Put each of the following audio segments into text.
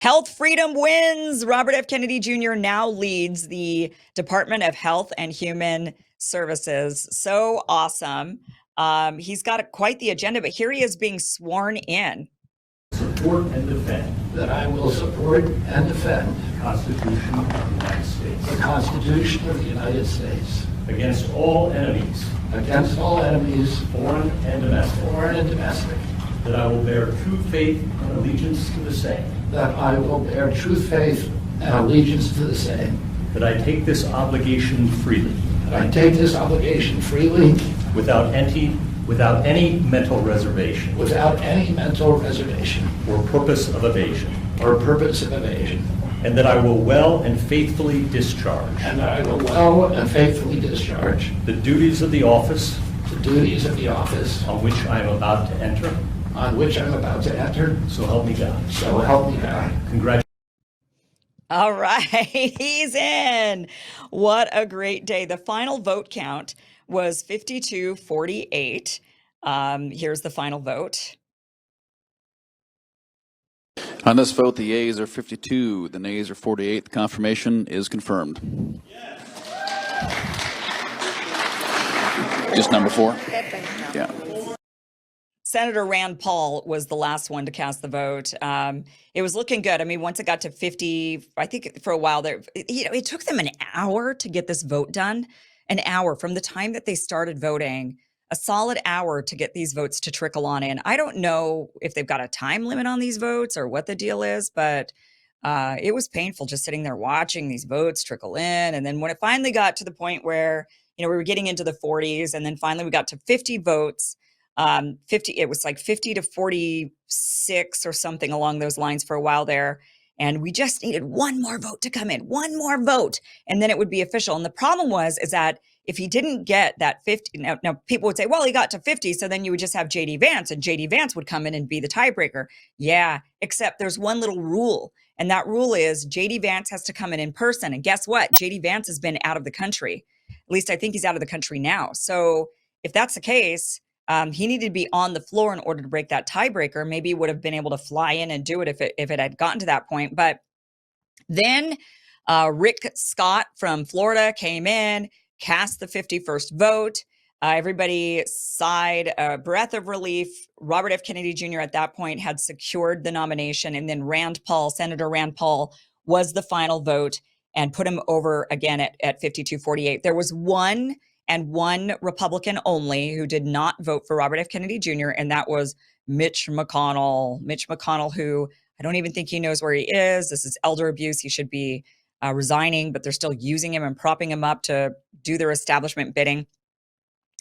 Health freedom wins. Robert F. Kennedy Jr. now leads the Department of Health and Human Services. So awesome. He's got quite the agenda, but here he is being sworn in. Support and defend. That I will support and defend The Constitution of the United States. the Constitution of the United States Against all enemies, against all enemies, foreign and domestic. foreign and domestic. That I will bear true faith and allegiance to the same. That I will bear true faith and allegiance to the same. That I take this obligation freely. That I take this obligation freely Without any mental reservation without any mental reservation or purpose of evasion. or purpose of evasion. And that I will well and faithfully discharge And that I will well and faithfully discharge the duties of the office the duties of the office on which I am about to enter. on which I'm about to enter. So help me God. So help me God. Congratulations. All right, he's in. What a great day. The final vote count was 52-48. Here's the final vote. On this vote, the yeas are 52, the nays are 48. The confirmation is confirmed. Just number 4? Yeah. Senator Rand Paul was the last one to cast the vote. It was looking good. I mean, once it got to 50, I think for a while there, it took them an hour to get this vote done. An hour from the time that they started voting, a solid hour to get these votes to trickle on in. I don't know if they've got a time limit on these votes or what the deal is, but it was painful just sitting there watching these votes trickle in. And then when it finally got to the point where, we were getting into the 40s, and then finally we got to 50 votes, it was like 50 to 46 or something along those lines for a while there. And we just needed one more vote to come in, one more vote, and then it would be official. And the problem is that if he didn't get that 50, now people would say, well, he got to 50, so then you would just have J.D. Vance, and J.D. Vance would come in and be the tiebreaker. Yeah, except there's one little rule, and that rule is J.D. Vance has to come in person. And guess what? J.D. Vance has been out of the country. At least I think he's out of the country now. So if that's the case, he needed to be on the floor in order to break that tiebreaker. Maybe he would have been able to fly in and do it if it had gotten to that point. But then Rick Scott from Florida came in, cast the 51st vote. Everybody sighed a breath of relief. Robert F. Kennedy Jr. at that point had secured the nomination. And then Senator Rand Paul was the final vote and put him over again at 52-48. There was one Republican only who did not vote for Robert F. Kennedy Jr., and that was Mitch McConnell. Mitch McConnell, who I don't even think he knows where he is. This is elder abuse. He should be resigning, but they're still using him and propping him up to do their establishment bidding.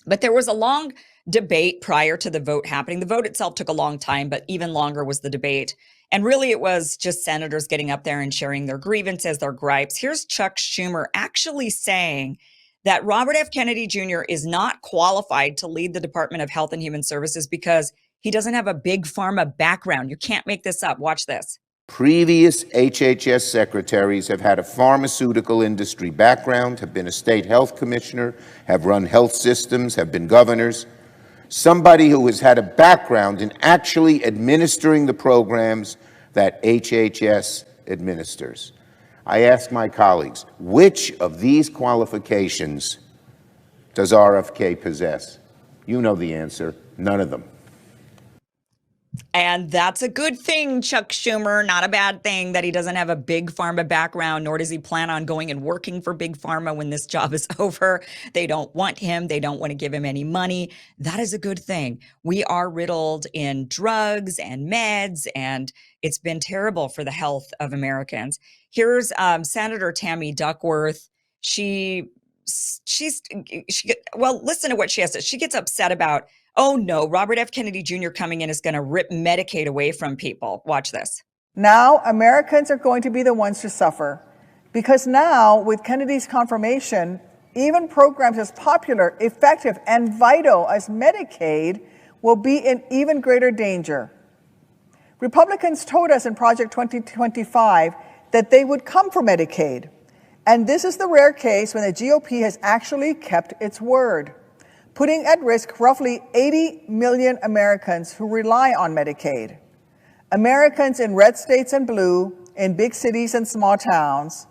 But there was a long debate prior to the vote happening. The vote itself took a long time, but even longer was the debate. And really, it was just senators getting up there and sharing their grievances, their gripes. Here's Chuck Schumer actually saying that Robert F. Kennedy Jr. is not qualified to lead the Department of Health and Human Services because he doesn't have a big pharma background. You can't make this up. Watch this. Previous HHS secretaries have had a pharmaceutical industry background, have been a state health commissioner, have run health systems, have been governors. Somebody who has had a background in actually administering the programs that HHS administers. I ask my colleagues, which of these qualifications does RFK possess? You know the answer, none of them. And that's a good thing, Chuck Schumer, not a bad thing that he doesn't have a big pharma background, nor does he plan on going and working for big pharma when this job is over. They don't want him. They don't want to give him any money. That is a good thing. We are riddled in drugs and meds, and it's been terrible for the health of Americans. Here's Senator Tammy Duckworth. Well, listen to what she has to. She gets upset about, oh no, Robert F. Kennedy Jr. coming in is going to rip Medicaid away from people. Watch this. Now Americans are going to be the ones to suffer because now with Kennedy's confirmation, even programs as popular, effective, and vital as Medicaid will be in even greater danger. Republicans told us in Project 2025 that they would come for Medicaid. And this is the rare case when the GOP has actually kept its word, putting at risk roughly 80 million Americans who rely on Medicaid. Americans in red states and blue, in big cities and small towns,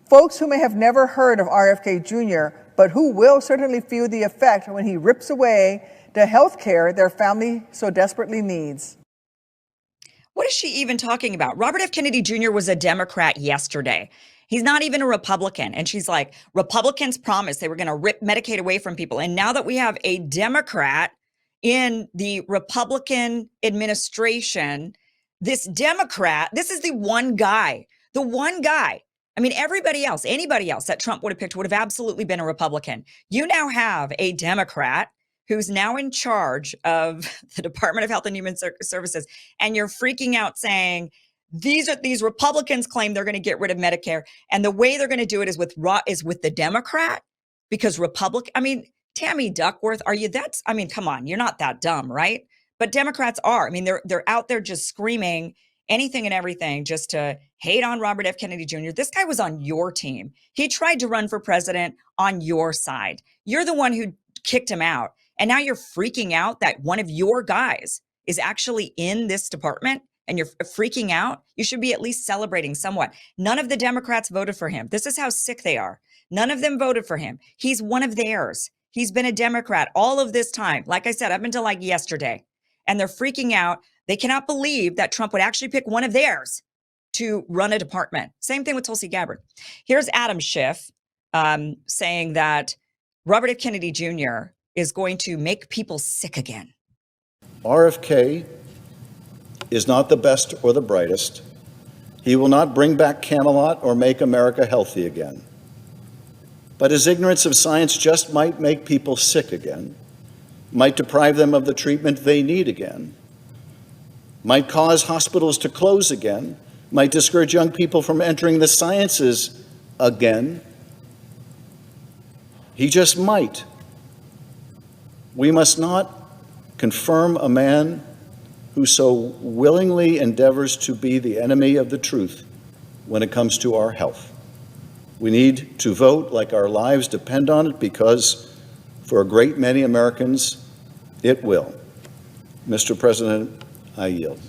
folks who may have never heard of RFK Jr., but who will certainly feel the effect when he rips away the health care their family so desperately needs. What is she even talking about? Robert F. Kennedy Jr. was a Democrat yesterday. He's not even a Republican. And she's like, Republicans promised they were going to rip Medicaid away from people. And now that we have a Democrat in the Republican administration, this Democrat, this is the one guy. I mean, everybody else, anybody else that Trump would have picked would have absolutely been a Republican. You now have a Democrat who's now in charge of the Department of Health and Human Services, and you're freaking out saying, these Republicans claim they're going to get rid of Medicare, and the way they're going to do it is with the Democrat, because I mean, Tammy Duckworth, come on, you're not that dumb, right? But Democrats are. I mean, they're out there just screaming anything and everything just to hate on Robert F. Kennedy Jr. This guy was on your team. He tried to run for president on your side. You're the one who kicked him out. And now you're freaking out that one of your guys is actually in this department and you're freaking out. You should be at least celebrating somewhat. None of the Democrats voted for him. This is how sick they are. None of them voted for him. He's one of theirs. He's been a Democrat all of this time. Like I said, up until like yesterday. And they're freaking out. They cannot believe that Trump would actually pick one of theirs to run a department. Same thing with Tulsi Gabbard. Here's Adam Schiff saying that Robert F. Kennedy Jr. is going to make people sick again. RFK is not the best or the brightest. He will not bring back Camelot or make America healthy again. But his ignorance of science just might make people sick again, might deprive them of the treatment they need again, might cause hospitals to close again, might discourage young people from entering the sciences again. He just might. We must not confirm a man who so willingly endeavors to be the enemy of the truth when it comes to our health. We need to vote like our lives depend on it, because for a great many Americans, it will. Mr. President, I yield.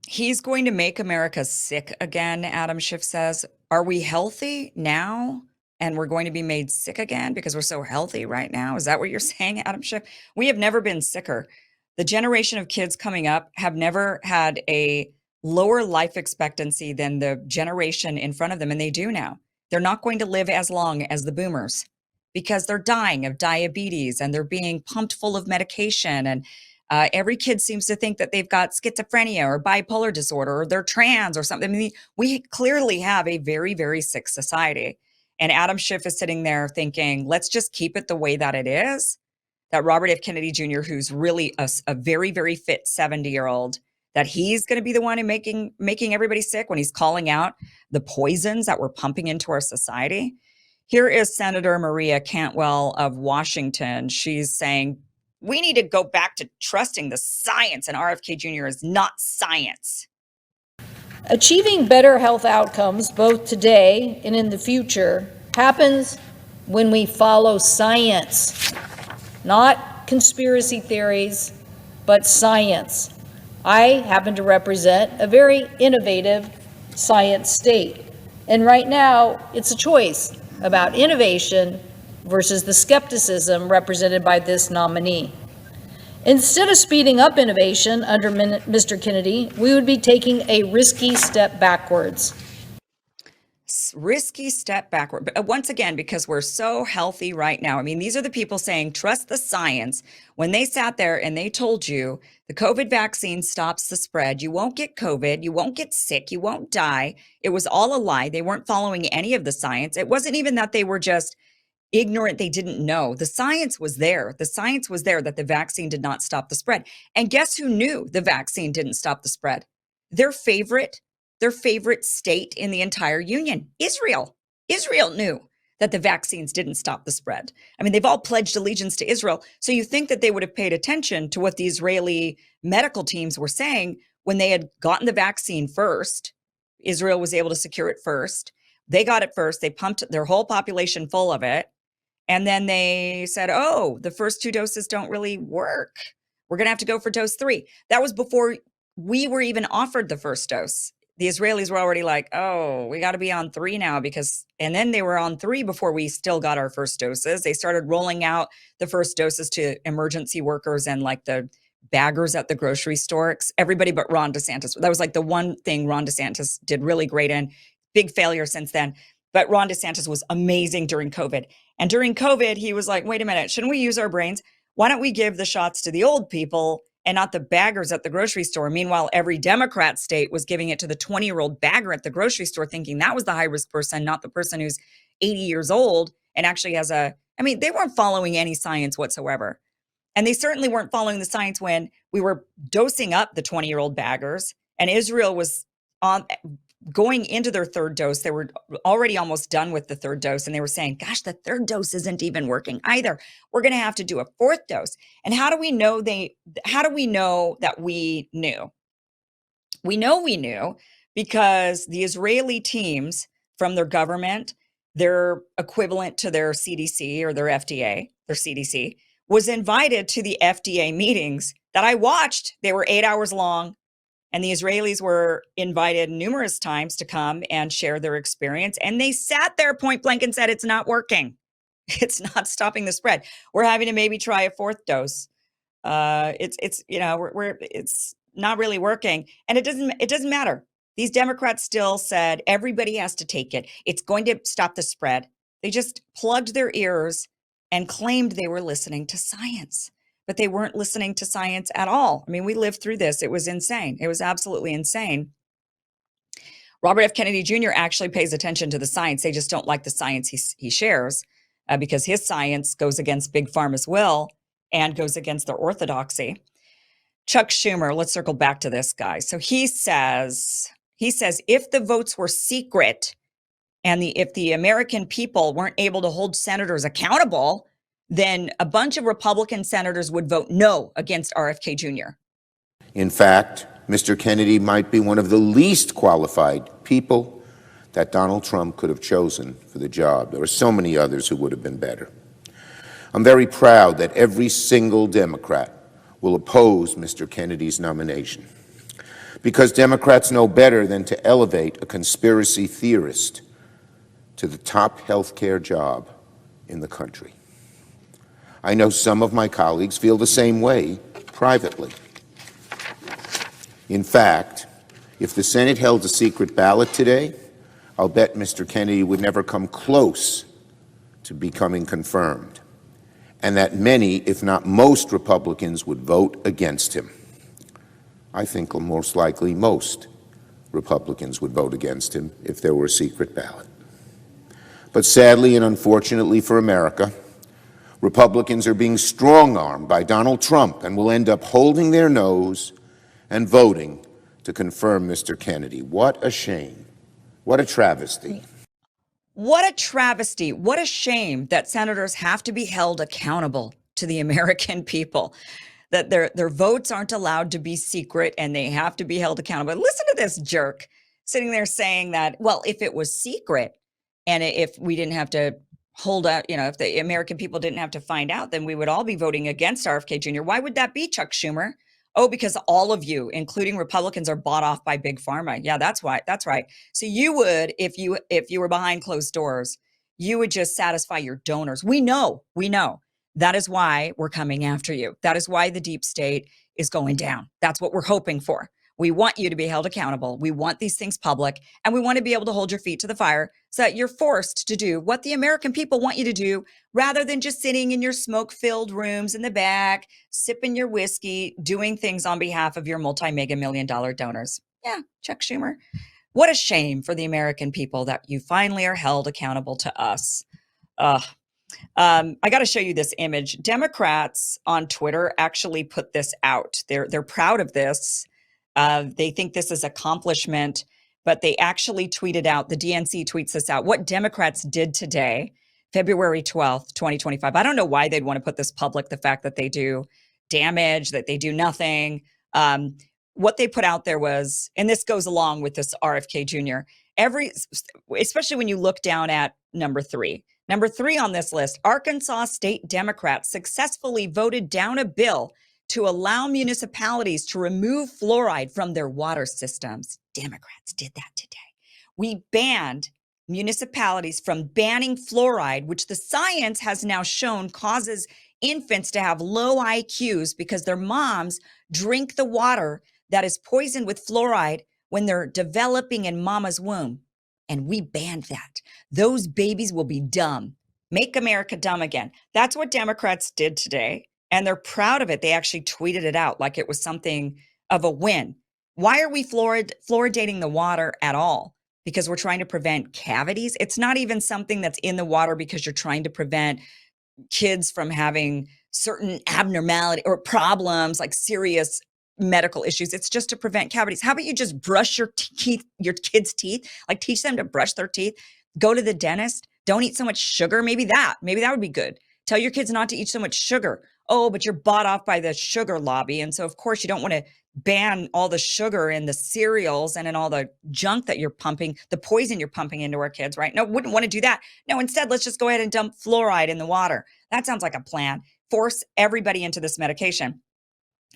He's going to make America sick again, Adam Schiff says. Are we healthy now? And we're going to be made sick again because we're so healthy right now? Is that what you're saying, Adam Schiff? We have never been sicker. The generation of kids coming up have never had a lower life expectancy than the generation in front of them, and they do now. They're not going to live as long as the boomers because they're dying of diabetes and they're being pumped full of medication. And every kid seems to think that they've got schizophrenia or bipolar disorder or they're trans or something. I mean, we clearly have a very, very sick society. And Adam Schiff is sitting there thinking, let's just keep it the way that it is. That Robert F. Kennedy Jr., who's really a very, very fit 70-year-old, that he's going to be the one in making everybody sick when he's calling out the poisons that we're pumping into our society. Here is Senator Maria Cantwell of Washington. She's saying, we need to go back to trusting the science, and RFK Jr. is not science. Achieving better health outcomes, both today and in the future, happens when we follow science, not conspiracy theories, but science. I happen to represent a very innovative science state. And right now, it's a choice about innovation versus the skepticism represented by this nominee. Instead of speeding up innovation under Mr. Kennedy, we would be taking a risky step backwards. Risky step backward. But once again, because we're so healthy right now. I mean, these are the people saying, trust the science. When they sat there and they told you the COVID vaccine stops the spread, you won't get COVID, you won't get sick, you won't die. It was all a lie. They weren't following any of the science. It wasn't even that they were just ignorant, they didn't know. The science was there. The science was there that the vaccine did not stop the spread. And guess who knew the vaccine didn't stop the spread? Their favorite state in the entire union, Israel. Israel knew that the vaccines didn't stop the spread. I mean, they've all pledged allegiance to Israel. So you think that they would have paid attention to what the Israeli medical teams were saying when they had gotten the vaccine first. Israel was able to secure it first. They got it first. They pumped their whole population full of it. And then they said, oh, the first 2 doses don't really work. We're going to have to go for dose 3. That was before we were even offered the first dose. the Israelis were already like, oh, we got to be on 3 now and then they were on 3 before we still got our first doses. They started rolling out the first doses to emergency workers and like the baggers at the grocery store. Everybody but Ron DeSantis. That was like the one thing Ron DeSantis did really great in. Big failure since then. But Ron DeSantis was amazing during COVID. And during COVID, he was like, wait a minute, shouldn't we use our brains? Why don't we give the shots to the old people and not the baggers at the grocery store? Meanwhile, every Democrat state was giving it to the 20-year-old bagger at the grocery store, thinking that was the high-risk person, not the person who's 80 years old and actually has they weren't following any science whatsoever. And they certainly weren't following the science when we were dosing up the 20-year-old baggers and Israel was going into their 3rd dose. They were already almost done with the 3rd dose. And they were saying, gosh, the 3rd dose isn't even working either. We're going to have to do a 4th dose. And how do we know that we knew? We knew because the Israeli teams from their government, their equivalent to their CDC or their FDA, their CDC, was invited to the FDA meetings that I watched. They were 8 hours long. And the Israelis were invited numerous times to come and share their experience. And they sat there point blank and said, it's not working. It's not stopping the spread. We're having to maybe try a 4th dose. It's not really working. And it doesn't matter. These Democrats still said everybody has to take it. It's going to stop the spread. They just plugged their ears and claimed they were listening to science. But they weren't listening to science at all. I mean, we lived through this. It was insane. It was absolutely insane. Robert F. Kennedy Jr. actually pays attention to the science. They just don't like the science he shares because his science goes against Big Pharma's will and goes against their orthodoxy. Chuck Schumer, let's circle back to this guy. So he says if the votes were secret and if the American people weren't able to hold senators accountable, then a bunch of Republican senators would vote no against RFK Jr. In fact, Mr. Kennedy might be one of the least qualified people that Donald Trump could have chosen for the job. There are so many others who would have been better. I'm very proud that every single Democrat will oppose Mr. Kennedy's nomination because Democrats know better than to elevate a conspiracy theorist to the top healthcare job in the country. I know some of my colleagues feel the same way privately. In fact, if the Senate held a secret ballot today, I'll bet Mr. Kennedy would never come close to becoming confirmed, and that many, if not most, Republicans would vote against him. I think most likely most Republicans would vote against him if there were a secret ballot. But sadly and unfortunately for America, Republicans are being strong-armed by Donald Trump and will end up holding their nose and voting to confirm Mr. Kennedy. What a shame. What a travesty. What a travesty. What a shame that senators have to be held accountable to the American people, that their votes aren't allowed to be secret and they have to be held accountable. Listen to this jerk sitting there saying that, well, if it was secret and if we didn't have to hold out, if the American people didn't have to find out, then we would all be voting against RFK Jr. Why would that be, Chuck Schumer? Oh, because all of you, including Republicans, are bought off by Big Pharma. Yeah, that's why. That's right. So you would, if you were behind closed doors, you would just satisfy your donors. We know. That is why we're coming after you. That is why the deep state is going down. That's what we're hoping for. We want you to be held accountable. We want these things public, and we want to be able to hold your feet to the fire so that you're forced to do what the American people want you to do rather than just sitting in your smoke-filled rooms in the back, sipping your whiskey, doing things on behalf of your multi-mega million-dollar donors. Yeah, Chuck Schumer. What a shame for the American people that you finally are held accountable to us. I got to show you this image. Democrats on Twitter actually put this out. They're proud of this. They think this is accomplishment, but they actually tweeted out, the DNC tweets this out, what Democrats did today, February 12th, 2025. I don't know why they'd want to put this public, the fact that they do damage, that they do nothing. What they put out there was, and this goes along with this RFK Jr., especially when you look down at number 3. Number 3 on this list, Arkansas State Democrats successfully voted down a bill to allow municipalities to remove fluoride from their water systems. Democrats did that today. We banned municipalities from banning fluoride, which the science has now shown causes infants to have low IQs because their moms drink the water that is poisoned with fluoride when they're developing in mama's womb. And we banned that. Those babies will be dumb. Make America dumb again. That's what Democrats did today. And they're proud of it. They actually tweeted it out like it was something of a win. Why are we fluoridating the water at all? Because we're trying to prevent cavities. It's not even something that's in the water because you're trying to prevent kids from having certain abnormality or problems like serious medical issues. It's just to prevent cavities. How about you just brush your kids' teeth? Like teach them to brush their teeth, go to the dentist, don't eat so much sugar. Maybe that would be good. Tell your kids not to eat so much sugar. Oh, but you're bought off by the sugar lobby. And so of course you don't want to ban all the sugar in the cereals and in all the junk that you're pumping, the poison you're pumping into our kids, right? No, wouldn't want to do that. No, instead, let's just go ahead and dump fluoride in the water. That sounds like a plan. Force everybody into this medication.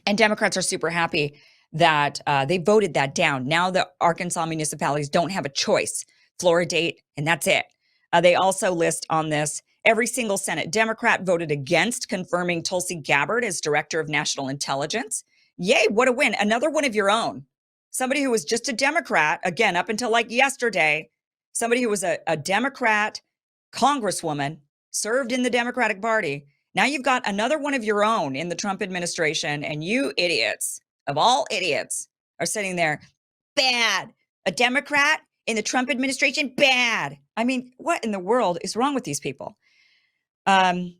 And Democrats are super happy that they voted that down. Now the Arkansas municipalities don't have a choice. Fluoridate, and that's it. They also list on this, every single Senate Democrat voted against confirming Tulsi Gabbard as Director of National Intelligence. Yay, what a win. Another one of your own. Somebody who was just a Democrat, again, up until like yesterday, somebody who was a Democrat congresswoman, served in the Democratic Party. Now you've got another one of your own in the Trump administration, and you idiots, of all idiots, are sitting there, bad. A Democrat in the Trump administration, bad. I mean, what in the world is wrong with these people?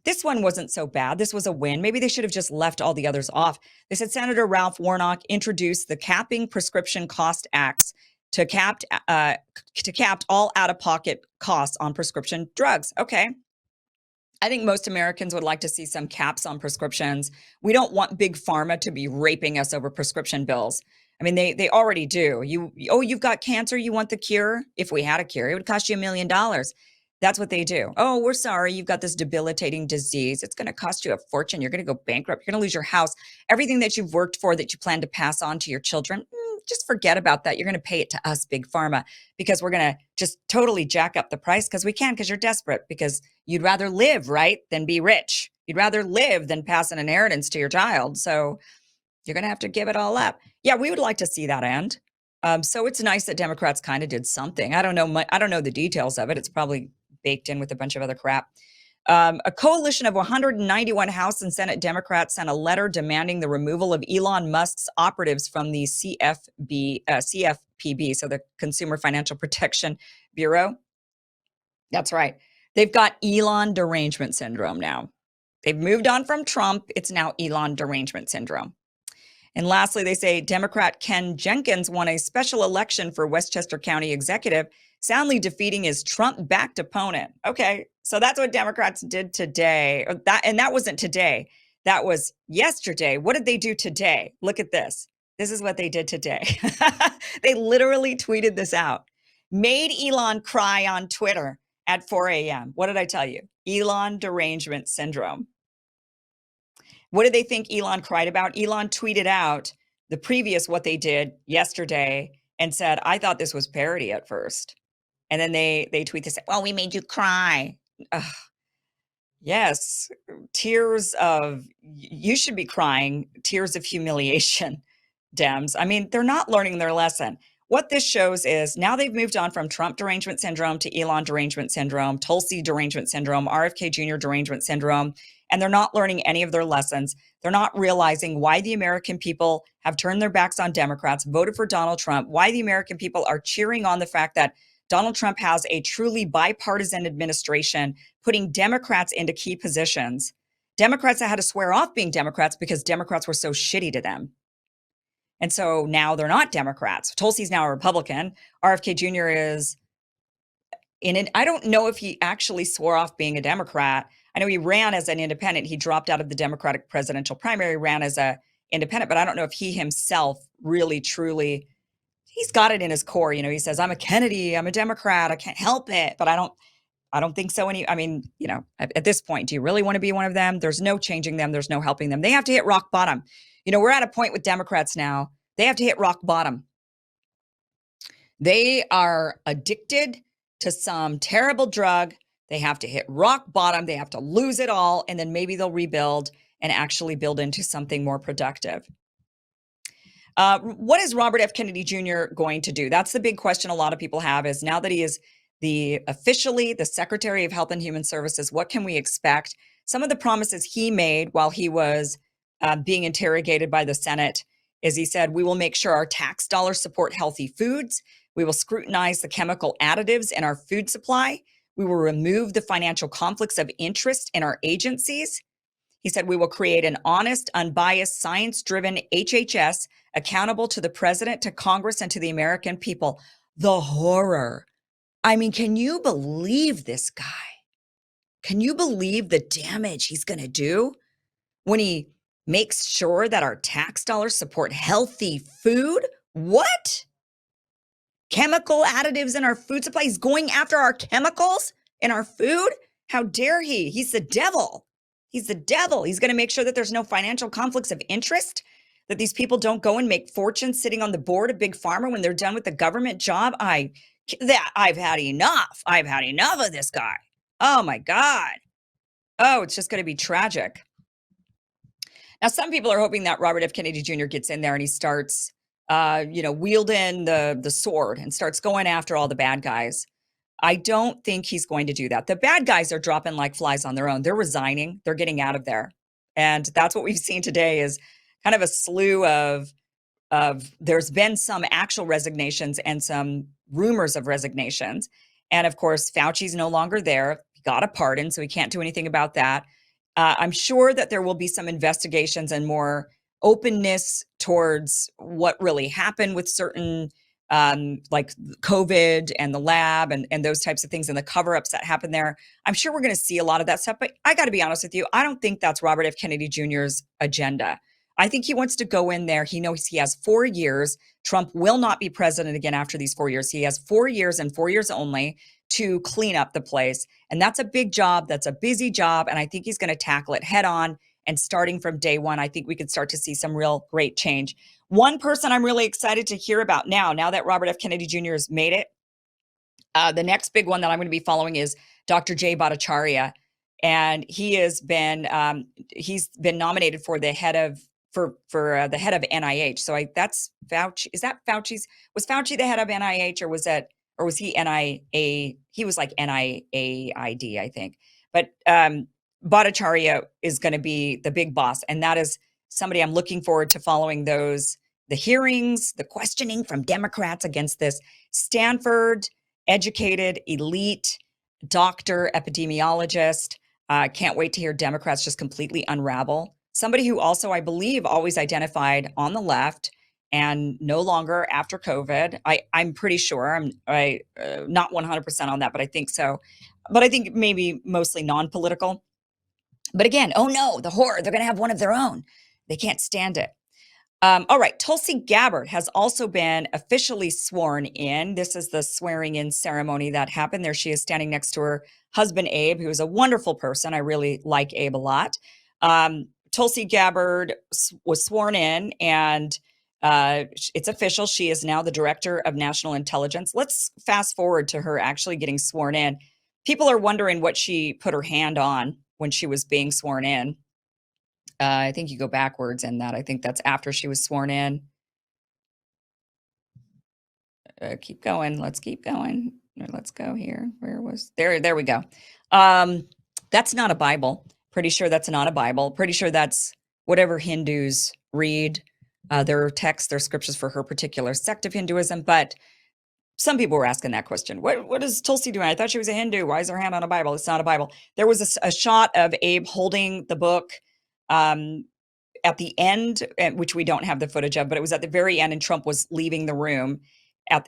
This one wasn't so bad. This was a win. Maybe they should have just left all the others off. They said Senator Ralph Warnock introduced the Capping Prescription Cost Acts to cap all out-of-pocket costs on prescription drugs. Okay. I think most Americans would like to see some caps on prescriptions. We don't want big pharma to be raping us over prescription bills. I mean, they already do. You've got cancer, you want the cure? If we had a cure, it would cost you $1 million. That's what they do. Oh, we're sorry, you've got this debilitating disease. It's going to cost you a fortune. You're going to go bankrupt. You're going to lose your house. Everything that you've worked for that you plan to pass on to your children, just forget about that. You're going to pay it to us, Big Pharma, because we're going to just totally jack up the price because we can, because you're desperate, because you'd rather live, right, than be rich. You'd rather live than pass an inheritance to your child. So you're going to have to give it all up. Yeah, we would like to see that end. So it's nice that Democrats kind of did something. I don't know the details of it. It's probably baked in with a bunch of other crap. A coalition of 191 House and Senate Democrats sent a letter demanding the removal of Elon Musk's operatives from the CFPB, so the Consumer Financial Protection Bureau. That's right. They've got Elon derangement syndrome now. They've moved on from Trump. It's now Elon derangement syndrome. And lastly, they say Democrat Ken Jenkins won a special election for Westchester County executive, soundly defeating his Trump-backed opponent. Okay, so that's what Democrats did today. That wasn't today. That was yesterday. What did they do today? Look at this. This is what they did today. They literally tweeted this out. Made Elon cry on Twitter at 4 a.m. What did I tell you? Elon derangement syndrome. What did they think Elon cried about? Elon tweeted out the previous what they did yesterday and said, I thought this was parody at first. And then they tweet this, well, we made you cry. Ugh. Yes, tears of, you should be crying, tears of humiliation, Dems. I mean, they're not learning their lesson. What this shows is now they've moved on from Trump derangement syndrome to Elon derangement syndrome, Tulsi derangement syndrome, RFK Jr. derangement syndrome, and they're not learning any of their lessons. They're not realizing why the American people have turned their backs on Democrats, voted for Donald Trump, why the American people are cheering on the fact that Donald Trump has a truly bipartisan administration, putting Democrats into key positions. Democrats that had to swear off being Democrats because Democrats were so shitty to them. And so now they're not Democrats. Tulsi's now a Republican. RFK Jr. is in it. I don't know if he actually swore off being a Democrat. I know he ran as an independent. He dropped out of the Democratic presidential primary, ran as an independent, but I don't know if he himself really, truly, he's got it in his core. You know, he says, I'm a Kennedy, I'm a Democrat, I can't help it. But I don't think so. I mean, you know, at this point, do you really want to be one of them? There's no changing them. There's no helping them. They have to hit rock bottom. You know, we're at a point with Democrats now. They have to hit rock bottom. They are addicted to some terrible drug. They have to hit rock bottom. They have to lose it all. And then maybe they'll rebuild and actually build into something more productive. What is Robert F. Kennedy Jr. going to do? That's the big question a lot of people have, is now that he is officially the Secretary of Health and Human Services, what can we expect? Some of the promises he made while he was being interrogated by the Senate is he said, we will make sure our tax dollars support healthy foods. We will scrutinize the chemical additives in our food supply. We will remove the financial conflicts of interest in our agencies. He said, we will create an honest, unbiased, science-driven HHS accountable to the president, to Congress, and to the American people. The horror. I mean, can you believe this guy? Can you believe the damage he's going to do when he makes sure that our tax dollars support healthy food? What? Chemical additives in our food supply? He's going after our chemicals in our food? How dare he? He's the devil. He's the devil. He's going to make sure that there's no financial conflicts of interest, that these people don't go and make fortunes sitting on the board of Big Pharma when they're done with the government job. I've had enough. I've had enough of this guy. Oh my God. Oh, it's just going to be tragic. Now, some people are hoping that Robert F. Kennedy Jr. gets in there and he starts, wielding the sword and starts going after all the bad guys. I don't think he's going to do that. The bad guys are dropping like flies on their own. They're resigning. They're getting out of there. And that's what we've seen today, is kind of a slew of there's been some actual resignations and some rumors of resignations. And of course, Fauci's no longer there. He got a pardon, so he can't do anything about that. I'm sure that there will be some investigations and more openness towards what really happened with certain like COVID and the lab and those types of things and the cover-ups that happened there. I'm sure we're going to see a lot of that stuff, but I got to be honest with you. I don't think that's Robert F. Kennedy Jr.'s agenda. I think he wants to go in there. He knows he has 4 years. Trump will not be president again after these 4 years. He has 4 years and 4 years only to clean up the place. And that's a big job. That's a busy job. And I think he's going to tackle it head on. And starting from day one, I think we could start to see some real great change. One person I'm really excited to hear about now that Robert F. Kennedy Jr. has made it, the next big one that I'm going to be following is Dr. Jay Bhattacharya. And he has been he's been nominated for the head of the head of NIH. So that's Fauci. Is that Fauci's? Was Fauci the head of NIH, or was he NIA? He was like NIAID, I think. But Bhattacharya is going to be the big boss, and that is somebody I'm looking forward to following the hearings, the questioning from Democrats against this Stanford educated elite doctor, epidemiologist. Can't wait to hear Democrats just completely unravel. Somebody who also, I believe, always identified on the left and no longer after COVID. I'm pretty sure. I'm not 100% on that, but I think so. But I think maybe mostly non-political. But again, oh no, the horror, they're going to have one of their own. They can't stand it. All right, Tulsi Gabbard has also been officially sworn in. This is the swearing in ceremony that happened. There she is standing next to her husband, Abe, who is a wonderful person. I really like Abe a lot. Tulsi Gabbard was sworn in, and it's official. She is now the Director of National Intelligence. Let's fast forward to her actually getting sworn in. People are wondering what she put her hand on when she was being sworn in. I think you go backwards in that. I think that's after she was sworn in. Keep going. Let's keep going. Let's go here. There we go. That's not a Bible. Pretty sure that's not a Bible. Pretty sure that's whatever Hindus read, their texts, their scriptures for her particular sect of Hinduism. But some people were asking that question. What is Tulsi doing? I thought she was a Hindu. Why is her hand on a Bible? It's not a Bible. There was a shot of Abe holding the book at the end, which we don't have the footage of, but it was at the very end, and Trump was leaving the room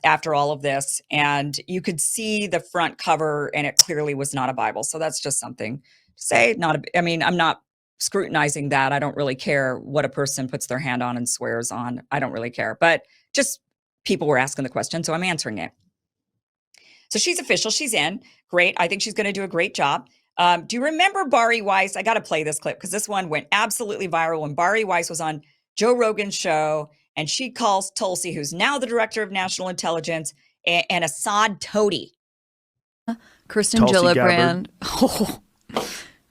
after all of this. And you could see the front cover, and it clearly was not a Bible. So that's just something to say. I'm not scrutinizing that. I don't really care what a person puts their hand on and swears on. I don't really care. But just people were asking the question, so I'm answering it. So she's official. She's in. Great. I think she's going to do a great job. Do you remember Bari Weiss? I got to play this clip because this one went absolutely viral when Bari Weiss was on Joe Rogan's show, and she calls Tulsi, who's now the Director of National Intelligence, and Assad toady. Kirsten Tulsi Gillibrand. Oh,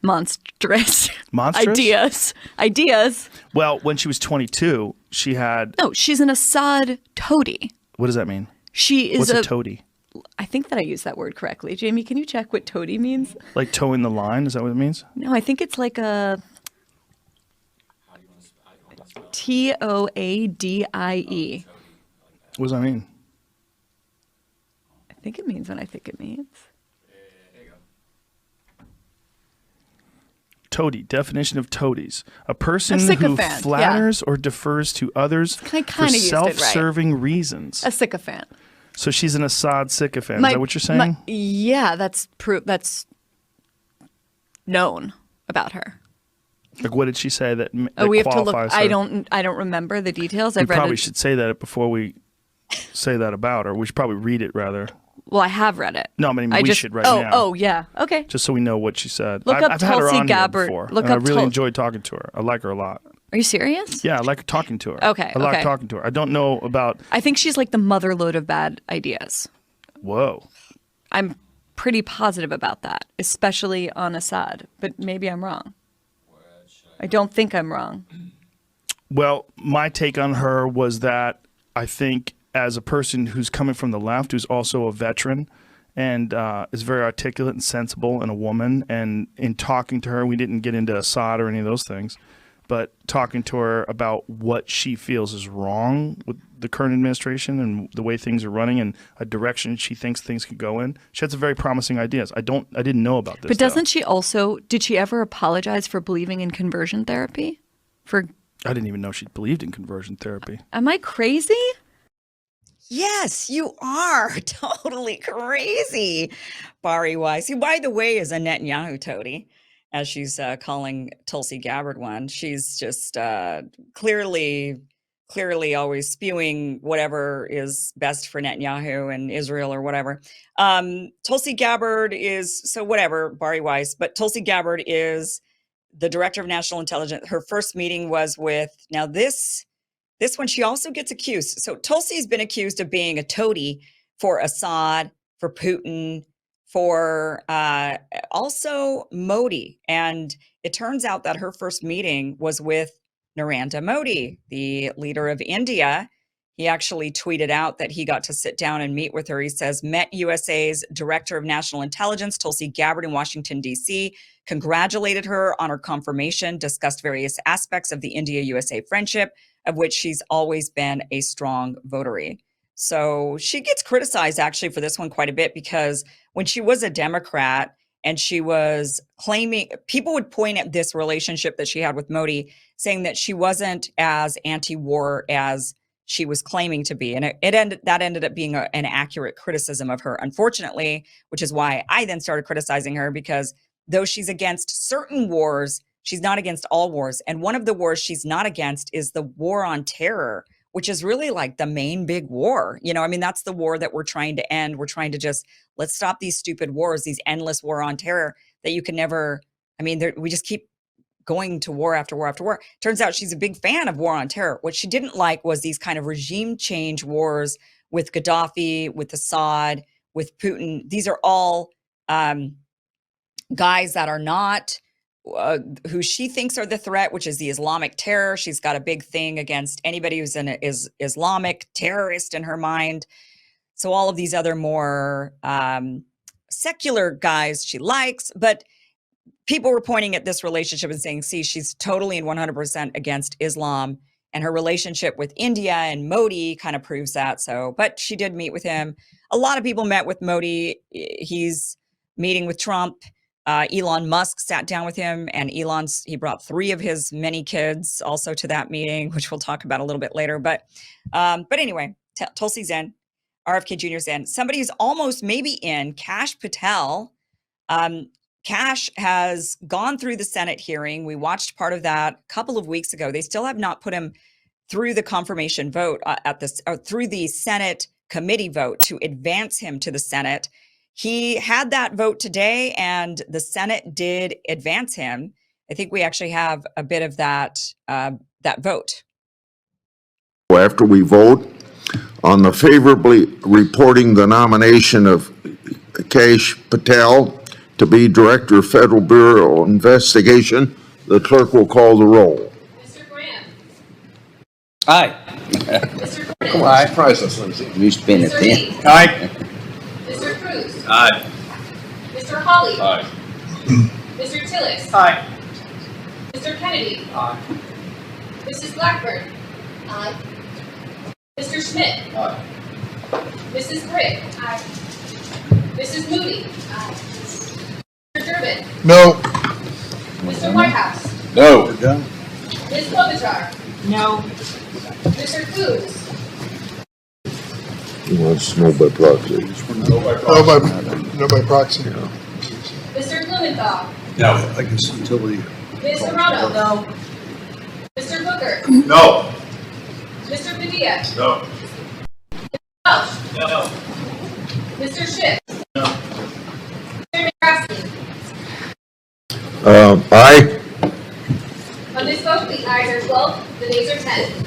monstrous. Monstrous? Ideas. Well, when she was 22, she had. No, she's an Assad toady. What does that mean? She is What's a toady? I think that I used that word correctly. Jamie, can you check what toady means? Like towing the line? Is that what it means? No, I think it's like a Toadie. What does that mean? I think it means what I think it means. Toady. Definition of toadies. A person A who sycophant, flatters or defers to others I for kinda used it right. self-serving reasons. A sycophant. So she's an Assad sycophant. Is that what you're saying? Yeah, that's known about her. Like, what did she say that, We have to look. qualifies her? I don't remember the details. We I've read probably it. should say that before we say that about her. We should probably read it rather. Well, I have read it. No, I mean, we should right now. Oh, yeah. Okay. Just so we know what she said. Look up I've had her Tulsi on Gabbard. here before. Look and up I really enjoyed talking to her. I like her a lot. Are you serious? Yeah, I like talking to her. Okay, I like okay. talking to her. I don't know about. I think she's like the mother lode of bad ideas. Whoa. I'm pretty positive about that, especially on Assad, but maybe I'm wrong. I don't think I'm wrong. Well, my take on her was that I think as a person who's coming from the left, who's also a veteran and is very articulate and sensible and a woman, and in talking to her, we didn't get into Assad or any of those things, but talking to her about what she feels is wrong with the current administration and the way things are running and a direction she thinks things could go in. She had some very promising ideas. I didn't know about this. But doesn't she also, did she ever apologize for believing in conversion therapy? I didn't even know she believed in conversion therapy. Am I crazy? Yes, you are totally crazy, Bari Weiss, who, by the way, is a Netanyahu toady, as she's calling Tulsi Gabbard one. She's just clearly always spewing whatever is best for Netanyahu and Israel or whatever. Tulsi Gabbard is, so whatever, Bari Weiss, but Tulsi Gabbard is the director of national intelligence. Her first meeting was with, now this one, she also gets accused. So Tulsi's been accused of being a toady for Assad, for Putin, for also Modi. And it turns out that her first meeting was with Narendra Modi, the leader of India. He actually tweeted out that he got to sit down and meet with her. He says, met USA's Director of National Intelligence, Tulsi Gabbard, in Washington, D.C., congratulated her on her confirmation, discussed various aspects of the India-USA friendship, of which she's always been a strong votary. So she gets criticized actually for this one quite a bit, because when she was a Democrat and she was claiming, people would point at this relationship that she had with Modi, saying that she wasn't as anti-war as she was claiming to be. And that ended up being an accurate criticism of her, unfortunately, which is why I then started criticizing her, because though she's against certain wars, she's not against all wars. And one of the wars she's not against is the war on terror, which is really like the main big war. You know, I mean, that's the war that we're trying to end. We're trying to just, let's stop these stupid wars, these endless war on terror that you can never, I mean, we just keep going to war after war after war. Turns out she's a big fan of war on terror. What she didn't like was these kind of regime change wars with Gaddafi, with Assad, with Putin. These are all guys that are not who she thinks are the threat, which is the Islamic terror. She's got a big thing against anybody who's an Islamic terrorist in her mind. So all of these other more secular guys she likes, but people were pointing at this relationship and saying, see, she's totally and 100% against Islam, and her relationship with India and Modi kind of proves that. So, but she did meet with him. A lot of people met with Modi. He's meeting with Trump. Elon Musk sat down with him, and he brought 3 of his many kids also to that meeting, which we'll talk about a little bit later. But anyway, Tulsi's in, RFK Jr.'s in. Somebody who's almost maybe in, Kash Patel. Kash has gone through the Senate hearing. We watched part of that a couple of weeks ago. They still have not put him through the confirmation vote through the Senate committee vote to advance him to the Senate. He had that vote today, and the Senate did advance him. I think we actually have a bit of that vote. After we vote on the favorably reporting the nomination of Kash Patel to be Director of Federal Bureau of Investigation. The clerk will call the roll. Mr. Graham. Aye. Mr. Cordes. Come on, I priceless, Lindsay. You spin it Mr. then. Lee. Aye. Mr. Cruz. Aye. Mr. Hawley. Aye. Mr. Tillis. Aye. Mr. Kennedy. Aye. Mrs. Blackburn. Aye. Mr. Schmidt. Aye. Mrs. Britt. Aye. Mrs. Moody. Aye. Mr. Durbin. No. Mr. Whitehouse. No. Ms. Klobuchar. No. Mr. Cruz. He wants to know by proxy. No by proxy. Mr. Blumenthal. No. I guess until we. Ms. Serrano. No. Mr. Booker. No. Mr. Padilla. No. Welch. No. Mr. Schiff. No. Chairman Grassley. Aye. On this vote, the ayes are 12, the nays are 10.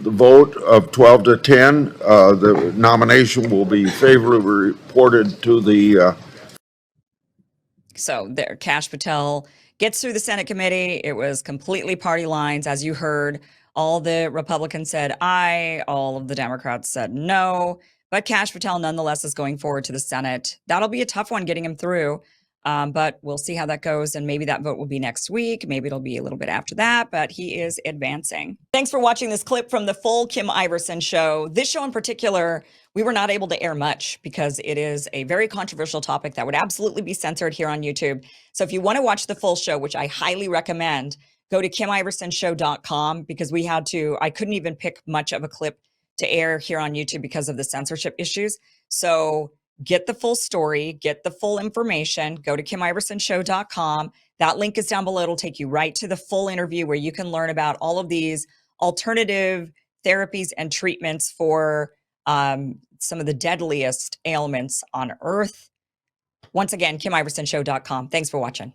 The vote of 12 to 10, the nomination will be favorably reported to the So there, Kash Patel gets through the Senate committee. It was completely party lines, as you heard. All the Republicans said aye, all of the Democrats said no. But Kash Patel nonetheless is going forward to the Senate. That'll be a tough one getting him through. But we'll see how that goes. And maybe that vote will be next week. Maybe it'll be a little bit after that, but he is advancing. Thanks for watching this clip from the full Kim Iversen show. This show in particular, we were not able to air much because it is a very controversial topic that would absolutely be censored here on YouTube. So if you want to watch the full show, which I highly recommend, go to KimIversonShow.com because I couldn't even pick much of a clip to air here on YouTube because of the censorship issues. So get the full story, get the full information, go to KimIversonShow.com. That link is down below. It'll take you right to the full interview where you can learn about all of these alternative therapies and treatments for some of the deadliest ailments on earth. Once again, KimIversonShow.com. Thanks for watching.